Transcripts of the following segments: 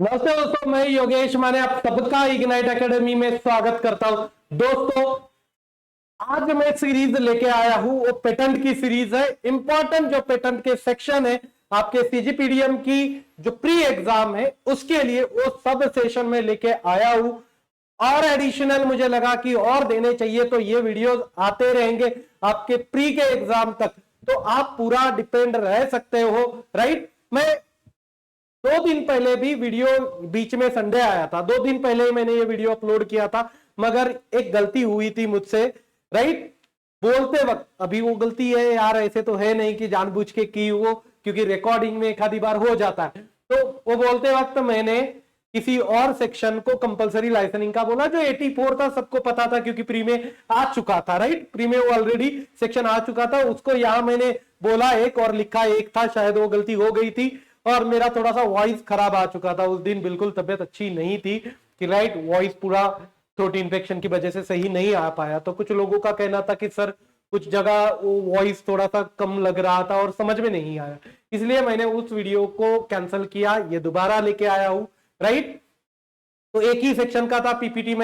नमस्ते दोस्तों, मैं योगेश माने आप सबका इग्नाइट एकेडमी में स्वागत करता हूं। दोस्तों, आज मैं सीरीज लेके आया हूं, वो पेटेंट की सीरीज है। इंपॉर्टेंट जो पेटेंट के सेक्शन है आपके सीजीपीडीएम की जो प्री एग्जाम है उसके लिए, वो सब सेशन में लेके आया हूं। और एडिशनल मुझे लगा कि और देने चाहिए, तो ये वीडियोस आते रहेंगे आपके प्री के एग्जाम तक, तो आप पूरा डिपेंड रह सकते हो। राइट, मैं 2 दिन पहले भी वीडियो, बीच में संडे आया था, 2 दिन पहले मैंने ये वीडियो अपलोड किया था, मगर एक गलती हुई थी मुझसे। राइट, बोलते वक्त, अभी वो गलती है यार, ऐसे तो है नहीं कि जानबूझ के की वो, क्योंकि रिकॉर्डिंग में एक आधी बार हो जाता है। तो वो बोलते वक्त मैंने किसी और सेक्शन को कंपलसरी लाइसेंसिंग का बोला, जो 84 था, सबको पता था क्योंकि प्री में आ चुका था। राइट, प्री में वो ऑलरेडी सेक्शन आ चुका था, उसको यहां मैंने बोला एक और लिखा एक था, शायद वो गलती हो गई थी। और मेरा थोड़ा सा वॉइस खराब आ चुका था उस दिन, बिल्कुल तबियत अच्छी नहीं थी कि राइट, वॉइस पूरा थ्रोट इन्फेक्शन की वजह से सही नहीं आ पाया। तो कुछ लोगों का कहना था कि सर कुछ जगह वो वॉइस थोड़ा सा कम लग रहा था और समझ में नहीं आया, इसलिए मैंने उस वीडियो को कैंसिल किया, ये दोबारा लेके आया हूं। राइट, तो एक ही सेक्शन का था, पीपीटी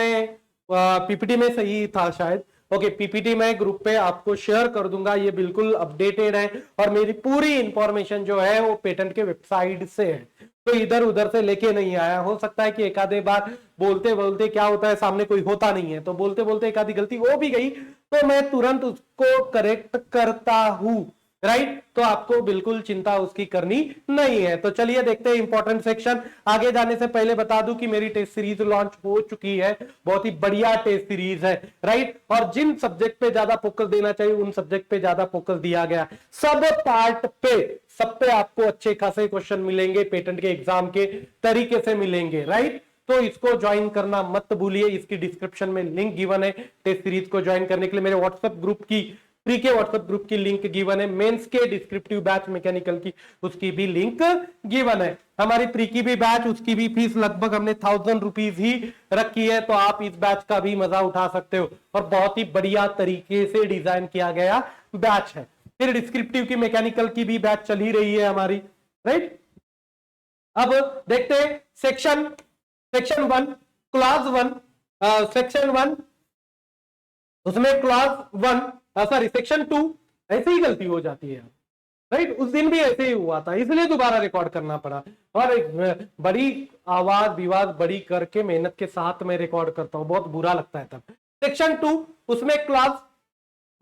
में सही था शायद। ओके, पीपीटी में ग्रुप पे आपको शेयर कर दूंगा, ये बिल्कुल अपडेटेड है और मेरी पूरी इंफॉर्मेशन जो है वो पेटेंट के वेबसाइट से है, तो इधर उधर से लेके नहीं आया। हो सकता है कि एक आधे बार बोलते बोलते क्या होता है, सामने कोई होता नहीं है, तो बोलते बोलते एक आधी गलती हो भी गई तो मैं तुरंत उसको करेक्ट करता हूं। राइट, तो आपको बिल्कुल चिंता उसकी करनी नहीं है। तो चलिए देखते हैं इंपॉर्टेंट सेक्शन। आगे जाने से पहले बता दूं कि मेरी टेस्ट सीरीज लॉन्च हो चुकी है, बहुत ही बढ़िया टेस्ट सीरीज है। राइट, और जिन सब्जेक्ट पे ज्यादा फोकस देना चाहिए उन सब्जेक्ट पे ज्यादा फोकस दिया गया। सब पार्ट पे, सब पे आपको अच्छे खासे क्वेश्चन मिलेंगे, पेटेंट के एग्जाम के तरीके से मिलेंगे। राइट, तो इसको ज्वाइन करना मत भूलिए, इसकी डिस्क्रिप्शन में लिंक गिवन है। टेस्ट सीरीज को ज्वाइन करने के लिए मेरे व्हाट्सएप ग्रुप की, प्री के व्हाट्सएप ग्रुप की लिंक गिवन है। मेंस के डिस्क्रिप्टिव बैच मैकेनिकल की, उसकी भी लिंक गिवन है। हमारी प्री की भी बैच, उसकी भी फीस लगभग हमने 1000 रुपीज ही रखी है, तो आप इस बैच का भी मजा उठा सकते हो और बहुत ही बढ़िया तरीके से डिजाइन किया गया बैच है। फिर डिस्क्रिप्टिव की मैकेनिकल की भी बैच चल ही रही है हमारी। राइट, अब देखते हैं सेक्शन 1, क्लास 1, सेक्शन 1, उसमें क्लास 1, सॉरी सेक्शन 2, ऐसे ही गलती हो जाती है। राइट, उस दिन भी ऐसे ही हुआ था, इसलिए दोबारा रिकॉर्ड करना पड़ा। और एक बड़ी आवाज विवाद बड़ी करके मेहनत के साथ मैं रिकॉर्ड करता हूं, बहुत बुरा लगता है तब। सेक्शन 2, उसमें क्लास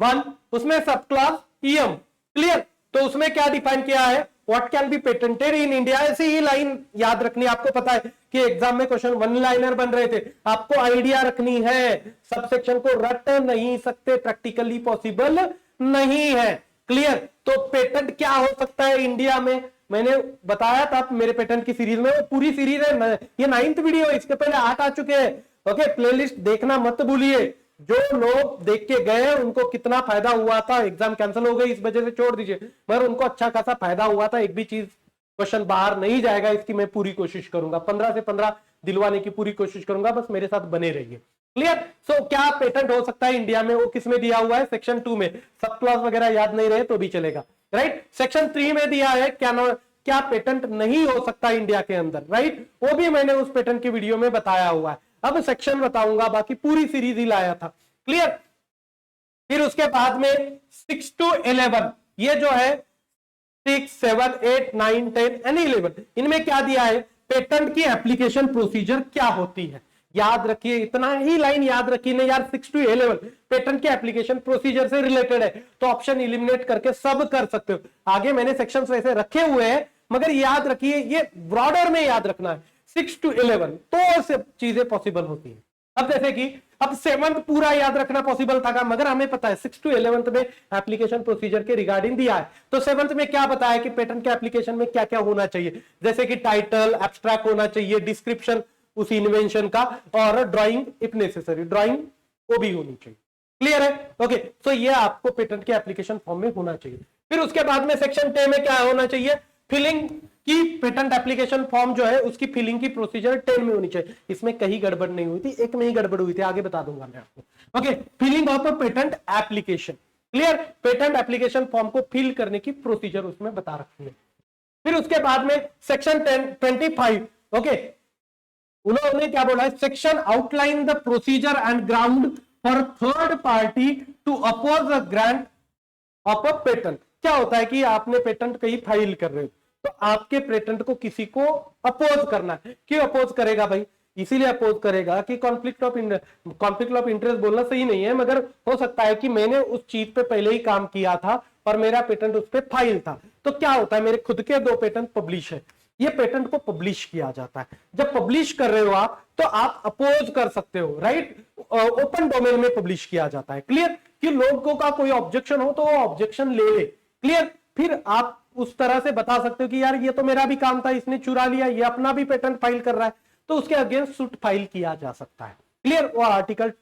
1, उसमें सब क्लास ईएम। क्लियर, तो उसमें क्या डिफाइन किया है, what can be patented in India. ऐसी ही लाइन याद रखनी, आपको पता है कि एग्जाम में क्वेश्चन वन लाइनर बन रहे थे, आपको आइडिया रखनी है, सब सेक्शन को रट नहीं सकते, प्रैक्टिकली पॉसिबल नहीं है। क्लियर, तो पेटेंट क्या हो सकता है इंडिया में, मैंने बताया था मेरे पेटेंट की सीरीज में, वो पूरी सीरीज है, ये 9th वीडियो, इसके पहले 8 आ चुके हैं। ओके, प्लेलिस्ट देखना मत भूलिए। जो लोग देख के गए उनको कितना फायदा हुआ था, एग्जाम कैंसिल हो गई इस वजह से छोड़ दीजिए, मगर उनको अच्छा खासा फायदा हुआ था। एक भी चीज क्वेश्चन बाहर नहीं जाएगा, इसकी मैं पूरी कोशिश करूंगा, 15 से 15 दिलवाने की पूरी कोशिश करूंगा, बस मेरे साथ बने रहिए। क्लियर, सो क्या पेटेंट हो सकता है इंडिया में, वो किसमें दिया हुआ है, सेक्शन 2 में। सब क्लॉज वगैरह याद नहीं रहे तो भी चलेगा। राइट, सेक्शन 3 में दिया है क्या पेटेंट नहीं हो सकता इंडिया के अंदर। राइट, वो भी मैंने उस पेटेंट की वीडियो में बताया हुआ है। अब सेक्शन बताऊंगा, बाकी पूरी सीरीज ही लाया था। क्लियर, फिर उसके बाद में 6 to 11, ये जो है 6, 7, 8, 9, 10 एंड 11, इनमें क्या दिया है, पेटेंट की एप्लीकेशन प्रोसीजर क्या होती है। याद रखिए, इतना ही लाइन याद रखिए नहीं यार, 6 to 11 पेटेंट के एप्लीकेशन प्रोसीजर से रिलेटेड है, तो ऑप्शन इलिमिनेट करके सब कर सकते हो। आगे मैंने सेक्शंस वैसे रखे हुए हैं, मगर याद रखिए ये ब्रॉडर में याद रखना है, 6 to 11 तो सब चीजें पॉसिबल होती है। अब जैसे कि अब 7th पूरा याद रखना पॉसिबल था, मगर हमें पता है 6 to 11 में एप्लीकेशन प्रोसीजर के रिगार्डिंग दिया है, तो 7th में क्या बताया कि पेटेंट के एप्लीकेशन में क्या क्या होना चाहिए, जैसे कि टाइटल, एब्स्ट्रैक्ट होना चाहिए, डिस्क्रिप्शन उस इन्वेंशन का, और ड्राइंग इफ नेसेसरी, ड्राइंग वो भी होनी चाहिए। क्लियर है, ओके, तो ये आपको पेटेंट के एप्लीकेशन फॉर्म में होना चाहिए। फिर उसके बाद में सेक्शन 10 में क्या होना चाहिए, फिलिंग की, पेटेंट एप्लीकेशन फॉर्म जो है उसकी फिलिंग की प्रोसीजर 10 में होनी चाहिए। इसमें कहीं गड़बड़ नहीं हुई थी, एक में ही गड़बड़ हुई थी, आगे बता दूंगा मैं आपको। Okay, filling of patent application. Clear, patent application form को फिल करने की प्रोसीजर उसमें बता रखी है। फिर उसके बाद में सेक्शन 25, ओके, उन्होंने क्या बोला है, section outline the procedure and ground for third party to oppose the grant of a patent. क्या होता है कि आपने पेटेंट कहीं फाइल कर रहे हो, तो आपके पेटेंट को किसी को अपोज करना है। क्यों अपोज करेगा भाई? इसीलिए अपोज करेगा कि कॉन्फ्लिक्ट ऑफ इंटरेस्ट बोलना सही नहीं है, मगर हो सकता है कि मैंने उस चीज पे पहले ही काम किया था और मेरा पेटेंट उस पर फाइल था। तो क्या होता है, मेरे खुद के 2 पेटेंट पब्लिश है, ये पेटेंट को पब्लिश किया जाता है। जब पब्लिश कर रहे हो आप, तो आप अपोज कर सकते हो, राइट? ओपन डोमेन में पब्लिश किया जाता है। क्लियर? कि लोगों का कोई ऑब्जेक्शन हो तो वो ऑब्जेक्शन ले। क्लियर? फिर आप उस तरह से बता सकते हो कि यार ये तो मेरा भी काम था, इसने चुरा लिया, ये अपना भी पेटेंट फाइल कर रहा है, तो उसके अगेंस्ट सूट फाइल किया जा सकता है। क्लियर? वो आर्टिकल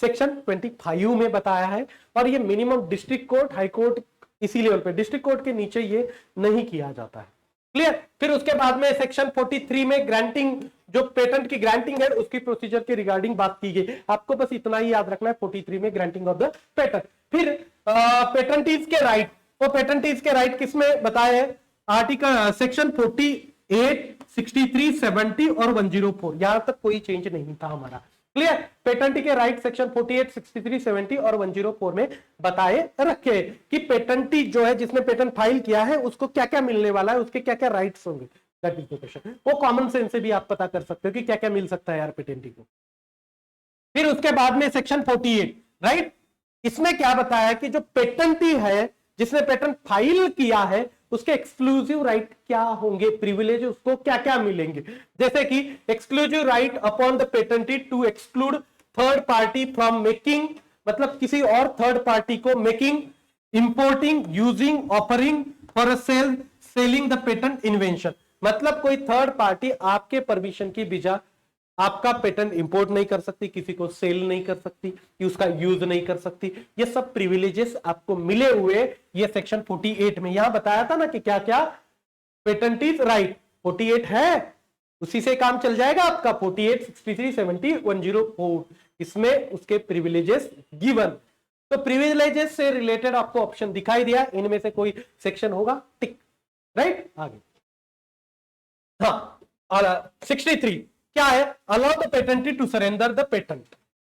सेक्शन 25 में बताया है। और ये minimum district court, high court, इसी लेवल पे, डिस्ट्रिक्ट कोर्ट के नीचे ये नहीं किया जाता है। क्लियर? फिर उसके बाद में सेक्शन 43 में ग्रांटिंग, जो पेटेंट की ग्रांटिंग है उसकी प्रोसीजर के रिगार्डिंग बात की गई। आपको बस इतना ही याद रखना है, 43 में ग्रांटिंग ऑफ द पेटेंट। फिर पेटेंटीज के राइट, वो पेटेंटीज के राइट किसमें बताए हैं? आर्टिकल सेक्शन 48, 63, 70 और 104। यहां तक कोई चेंज नहीं था हमारा। क्लियर? पेटेंटी के राइट सेक्शन 48, 63, 70 और 104 में बताए रखे कि पेटेंटी जो है, जिसने पेटेंट फाइल किया है, उसको क्या क्या मिलने वाला है, उसके क्या क्या राइट्स होंगे। That is the question. वो कॉमन सेंस से भी आप पता कर सकते हो कि क्या क्या मिल सकता है यार पेटेंटी को। फिर उसके बाद में सेक्शन 48, राइट? इसमें क्या बताया कि जो पेटेंटी है, जिसने पेटेंट फाइल किया है, उसके एक्सक्लूसिव राइट क्या होंगे, प्रिविलेज उसको क्या क्या मिलेंगे। जैसे कि exclusive right upon the patentee to exclude third party from making, मतलब किसी और थर्ड पार्टी को making, importing, using, offering for sale, selling the patent invention. मतलब कोई थर्ड पार्टी आपके परमिशन की बिना आपका पेटेंट इंपोर्ट नहीं कर सकती, किसी को सेल नहीं कर सकती, कि उसका यूज नहीं कर सकती। ये सब प्रिविलेजेस आपको मिले हुए ये सेक्शन 48 में। यहां बताया था ना कि क्या क्या पेटेंटीज राइट 48 है, उसी से काम चल जाएगा आपका। 48, 63, 70, 104, इसमें उसके प्रिविलेजेस गिवन। तो प्रिविलेजेस से रिलेटेड आपको ऑप्शन दिखाई दिया, इनमें से कोई सेक्शन होगा टिक, राइट? आगे हाँ, 63 क्या है? Allow the patentee to surrender the patent,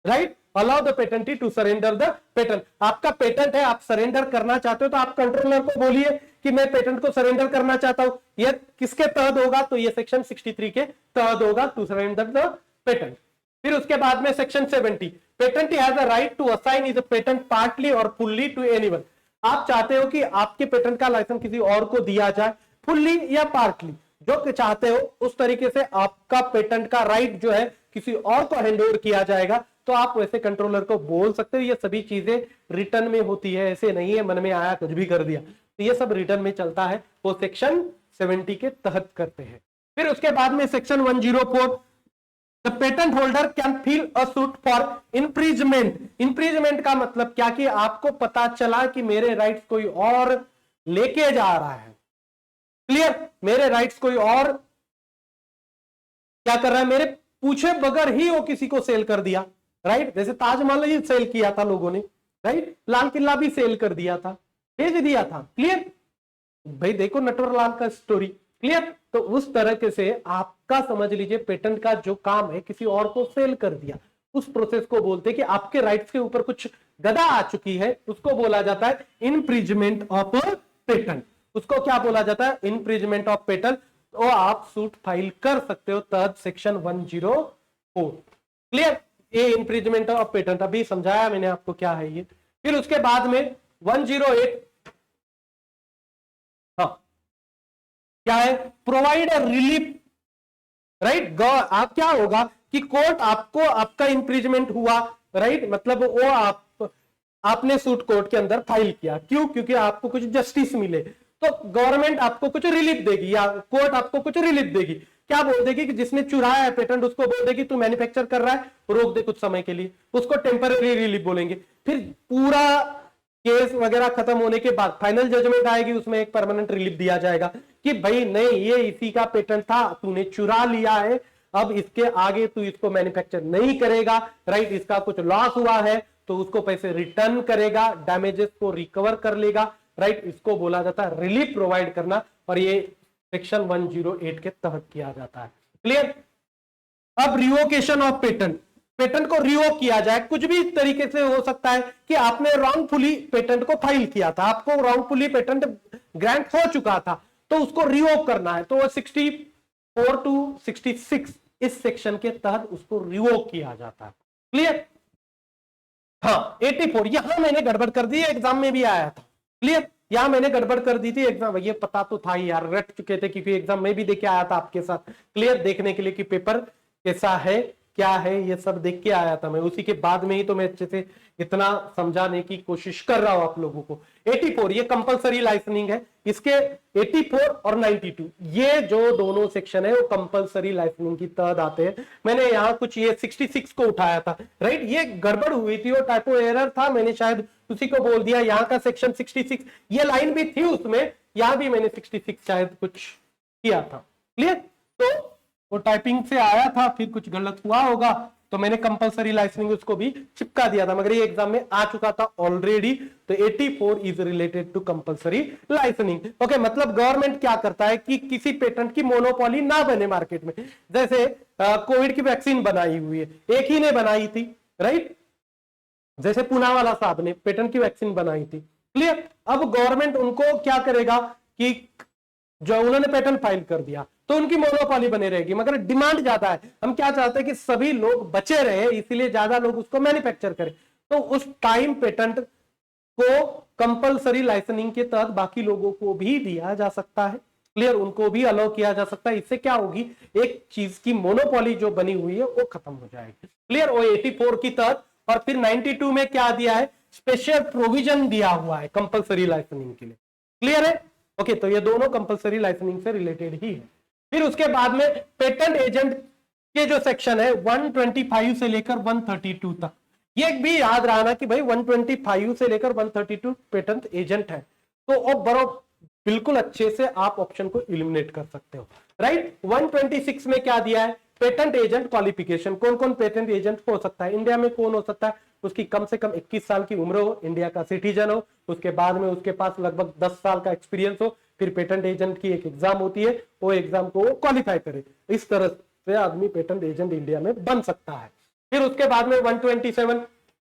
right? Allow the patentee to surrender the patent. आपका पेटेंट है, आप सरेंडर करना चाहते हो, तो आप कंट्रोलर को बोलिए कि मैं पेटेंट को सरेंडर करना चाहता हूं। ये किसके तहत होगा? तो ये सेक्शन 63 के तहत होगा, टू सरेंडर द पेटेंट। फिर उसके बाद में section 70, patentee has a right to assign is patent partly और फुल्ली टू एनीवन। आप चाहते हो कि आपके पेटेंट का लाइसेंस किसी और को दिया जाए, फुल्ली या पार्टली, जो चाहते हो उस तरीके से आपका पेटेंट का राइट जो है किसी और को हैंड ओवर किया जाएगा, तो आप वैसे कंट्रोलर को बोल सकते हो। ये सभी चीजें रिटर्न में होती है, ऐसे नहीं है मन में आया कुछ भी कर दिया, तो ये सब रिटर्न में चलता है, वो सेक्शन 70 के तहत करते हैं। फिर उसके बाद में section 104, the patent holder can file a suit for infringement. Infringement का मतलब क्या? कि आपको पता चला कि मेरे राइट्स कोई और लेके जा रहा है। क्लियर? मेरे राइट्स कोई और क्या कर रहा है, मेरे पूछे बगैर ही वो किसी को सेल कर दिया, राइट? जैसे ताजमहल ही सेल किया था लोगों ने, राइट? लाल किला भी सेल कर दिया था, भेज दिया था। क्लियर? भाई देखो नटवरलाल का स्टोरी। क्लियर? तो उस तरह से आपका समझ लीजिए पेटेंट का जो काम है किसी और को सेल कर दिया, उस प्रोसेस को बोलते हैं कि आपके राइट्स के ऊपर कुछ गदा आ चुकी है, उसको बोला जाता है इनफ्रिजमेंट ऑफ पेटेंट। उसको क्या बोला जाता है? इनफ्रिजमेंट ऑफ पेटेंट। तो आप सूट फाइल कर सकते हो तहत सेक्शन 104। क्लियर? ये इनफ्रिजमेंट ऑफ पेटेंट अभी समझाया मैंने आपको क्या है ये। फिर उसके बाद में 108, हाँ क्या है? Provide relief, right? आप क्या होगा कि कोर्ट आपको, आपका इंप्रीजमेंट हुआ, राइट? मतलब वो आपने सूट कोर्ट के अंदर फाइल किया, क्यों? क्योंकि आपको कुछ जस्टिस मिले, तो गवर्नमेंट आपको कुछ रिलीफ देगी या कोर्ट आपको कुछ रिलीफ देगी। क्या बोल देगी कि जिसने चुराया है पेटेंट उसको बोल देगी तू मैन्युफैक्चर कर रहा है, रोक दे कुछ समय के लिए, उसको टेम्पररी रिलीफ बोलेंगे। फिर पूरा केस वगैरह खत्म होने के बाद फाइनल जजमेंट आएगी, उसमें एक परमानेंट रिलीफ दिया जाएगा कि भाई नहीं, ये इसी का पेटेंट था, तूने चुरा लिया है, अब इसके आगे तू इसको मैन्युफैक्चर नहीं करेगा, राइट? इसका कुछ लॉस हुआ है तो उसको पैसे रिटर्न करेगा, डैमेजेस को रिकवर कर लेगा, राइट? इसको बोला जाता है रिलीफ प्रोवाइड करना, और ये सेक्शन 108 के तहत किया जाता है। क्लियर? अब रिवोकेशन ऑफ पेटेंट, पेटेंट को रिवोक किया जाए, कुछ भी तरीके से हो सकता है कि आपने रॉन्गफुली पेटेंट को फाइल किया था, आपको रॉन्गफुली पेटेंट ग्रांट हो चुका था, तो उसको रिवोक करना है, तो वो 64 to 66 इस सेक्शन के तहत उसको रिवोक किया जाता है। क्लियर? हाँ 84, यहां मैंने गड़बड़ कर दी, एग्जाम में भी आया था। क्लियर? यहां मैंने गड़बड़ कर दी थी, एग्जाम ये पता तो था ही यार, रट चुके थे क्योंकि एग्जाम में भी देख के आया था आपके साथ। क्लियर? देखने के लिए कि पेपर कैसा है क्या है, ये सब देख के आया था मैं, उसी के बाद में ही तो मैं अच्छे से इतना समझाने की कोशिश कर रहा हूं आप लोगों को। 84 ये कंपलसरी लाइसेंसिंग है, इसके 84 और 92 ये जो दोनों सेक्शन है वो कंपलसरी लाइसेंसिंग की तहत आते हैं। मैंने यहाँ कुछ ये 66 को उठाया था, राइट, ये गड़बड़ हुई थी, वो टाइपो एरर था, मैंने शायद उसी को बोल दिया। यहाँ का सेक्शन 66 ये लाइन भी थी उसमें, यहां भी मैंने 66 शायद कुछ किया था। क्लियर? तो वो टाइपिंग से आया था, फिर कुछ गलत हुआ होगा तो मैंने कंपलसरी लाइसेंसिंग उसको भी चिपका दिया था, मगर ये एग्जाम में आ चुका था ऑलरेडी। तो 84 is related to compulsory licensing. Okay, मतलब गवर्नमेंट क्या करता है कि किसी पेटेंट की मोनोपोली ना बने मार्केट में। जैसे कोविड की वैक्सीन बनाई हुई है, एक ही ने बनाई थी, राइट, जैसे पूनावाला साहब ने पेटेंट की वैक्सीन बनाई थी। क्लियर? अब गवर्नमेंट उनको क्या करेगा कि जो उन्होंने पेटेंट फाइल कर दिया तो उनकी मोनोपोली बने रहेगी, मगर डिमांड ज्यादा है, हम क्या चाहते हैं कि सभी लोग बचे रहे, इसीलिए ज्यादा लोग उसको मैन्युफैक्चर करें, तो उस टाइम पेटेंट को कंपलसरी लाइसेंसिंग के तहत बाकी लोगों को भी दिया जा सकता है। क्लियर? उनको भी अलाउ किया जा सकता है। इससे क्या होगी, एक चीज की मोनोपोली जो बनी हुई है वो खत्म हो जाएगी। क्लियर? वो 84 की तहत, और फिर 92 में क्या दिया है, स्पेशल प्रोविजन दिया हुआ है कंपलसरी लाइसेंसिंग के लिए। क्लियर है? ओके, तो ये दोनों कंपलसरी लाइसेंसिंग से रिलेटेड ही है। फिर उसके बाद में पेटेंट एजेंट के जो सेक्शन है 125 से लेकर 132 तक, ये भी याद रखना कि भाई 125 से लेकर 132 पेटेंट एजेंट है। तो अब बड़ो बिल्कुल अच्छे से आप ऑप्शन को इलिमिनेट कर सकते हो, राइट। 126 में क्या दिया है, पेटेंट एजेंट क्वालिफिकेशन, कौन कौन पेटेंट एजेंट हो सकता है, इंडिया में कौन हो सकता है, उसकी कम से कम 21 साल की उम्र हो, इंडिया का सिटीजन हो, उसके बाद में उसके पास लगभग 10 साल का एक्सपीरियंस हो, फिर पेटेंट एजेंट की एक एग्जाम होती है, वो एग्जाम को क्वालिफाई करे। इस तरह से आदमी पेटेंट एजेंट इंडिया में बन सकता है। फिर उसके बाद में 127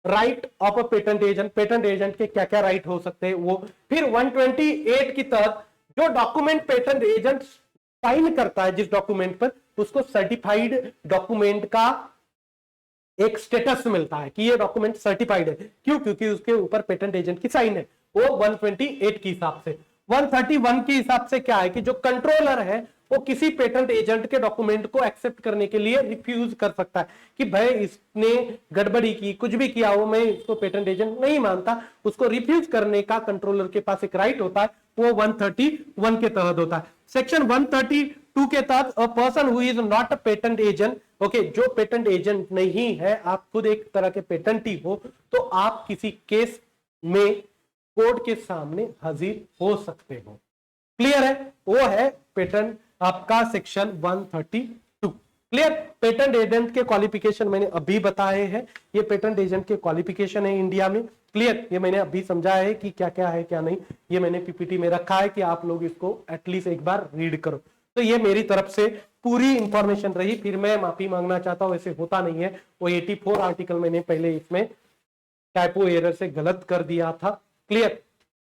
right of a patent agent, patent agent के क्या क्या राइट हो सकते हैं वो। फिर 128 की तहत जो डॉक्यूमेंट पेटेंट एजेंट साइन करता है जिस डॉक्यूमेंट पर, उसको सर्टिफाइड डॉक्यूमेंट का एक स्टेटस मिलता है कि ये डॉक्यूमेंट सर्टिफाइड है। क्यों? क्योंकि उसके ऊपर पेटेंट एजेंट की साइन है। वो 128 के हिसाब से। 131 के हिसाब से क्या है कि जो कंट्रोलर है वो किसी पेटेंट एजेंट के डॉक्यूमेंट को एक्सेप्ट करने के लिए रिफ्यूज कर सकता है कि भाई इसने गड़बड़ी की, कुछ भी किया हो, मैं इसको पेटेंट एजेंट नहीं मानता, उसको रिफ्यूज करने का कंट्रोलर के पास एक राइट होता है, वो 131 के तहत होता है। सेक्शन 132 के तहत a person who is not a patent agent, okay, जो पेटेंट एजेंट नहीं है, आप खुद एक तरह के पेटेंटी हो, तो आप किसी केस में कोर्ट के सामने हाजिर हो सकते हो। क्लियर है? वो है पेटेंट आपका सेक्शन 132। क्लियर? पेटेंट एजेंट के क्वालिफिकेशन मैंने अभी बताए हैं, ये पेटेंट एजेंट के क्वालिफिकेशन है इंडिया में। क्लियर? ये मैंने अभी समझाया है कि क्या क्या है क्या नहीं, ये मैंने पीपीटी में रखा है कि आप लोग इसको एटलीस्ट एक बार रीड करो। तो ये मेरी तरफ से पूरी इंफॉर्मेशन रही, फिर मैं माफी मांगना चाहता हूं, ऐसे होता नहीं है। वो 84 आर्टिकल मैंने पहले इसमें टाइपो एरर से गलत कर दिया था। क्लियर?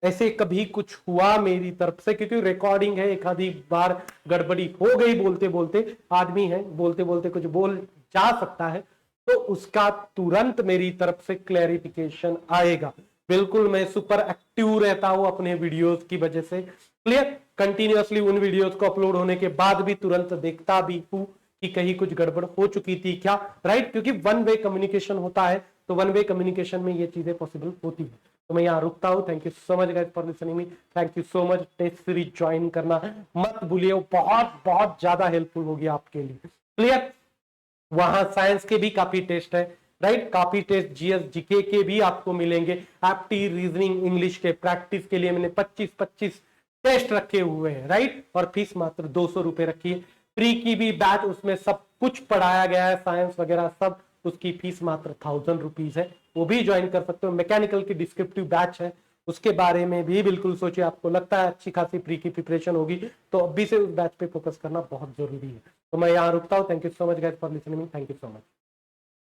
ऐसे कभी कुछ हुआ मेरी तरफ से, क्योंकि रिकॉर्डिंग है, एक आधी बार गड़बड़ी हो गई, बोलते बोलते आदमी है, बोलते बोलते कुछ बोल जा सकता है, तो उसका तुरंत मेरी तरफ से क्लैरिफिकेशन आएगा। बिल्कुल मैं सुपर एक्टिव रहता हूं अपने वीडियोस की वजह से। क्लियर? कंटिन्यूअसली उन वीडियोस को अपलोड होने के बाद भी तुरंत देखता भी हूं कि कहीं कुछ गड़बड़ हो चुकी थी क्या, राइट, क्योंकि वन वे कम्युनिकेशन होता है, तो वन वे कम्युनिकेशन में ये चीजें पॉसिबल होती है। तो मैं यहाँ रुकता हूँ। Thank you so much guys for listening me, thank you so much. Test series join करना मत भूलिए, वो बहुत बहुत ज्यादा हेल्पफुल होगी आपके लिए। क्लियर? वहां साइंस के भी काफी टेस्ट है, राइट, काफी टेस्ट जीएस जीके के भी आपको मिलेंगे। एप्टी, रीजनिंग, इंग्लिश के प्रैक्टिस के लिए मैंने 25 टेस्ट रखे हुए हैं, राइट, और फीस मात्र 200 रुपए रखी है। प्री की भी बैच, उसमें सब कुछ पढ़ाया गया है, साइंस वगैरह सब, उसकी फीस मात्र 1000 रुपीज है, वो भी ज्वाइन कर सकते हो। मैकेनिकल की डिस्क्रिप्टिव बैच है, उसके बारे में भी बिल्कुल सोचिए। आपको लगता है अच्छी खासी प्री की प्रिपरेशन होगी तो अभी से उस बैच पे फोकस करना बहुत जरूरी है। तो मैं यहाँ रुकता हूँ। Thank you so much guys for listening. Thank you so much.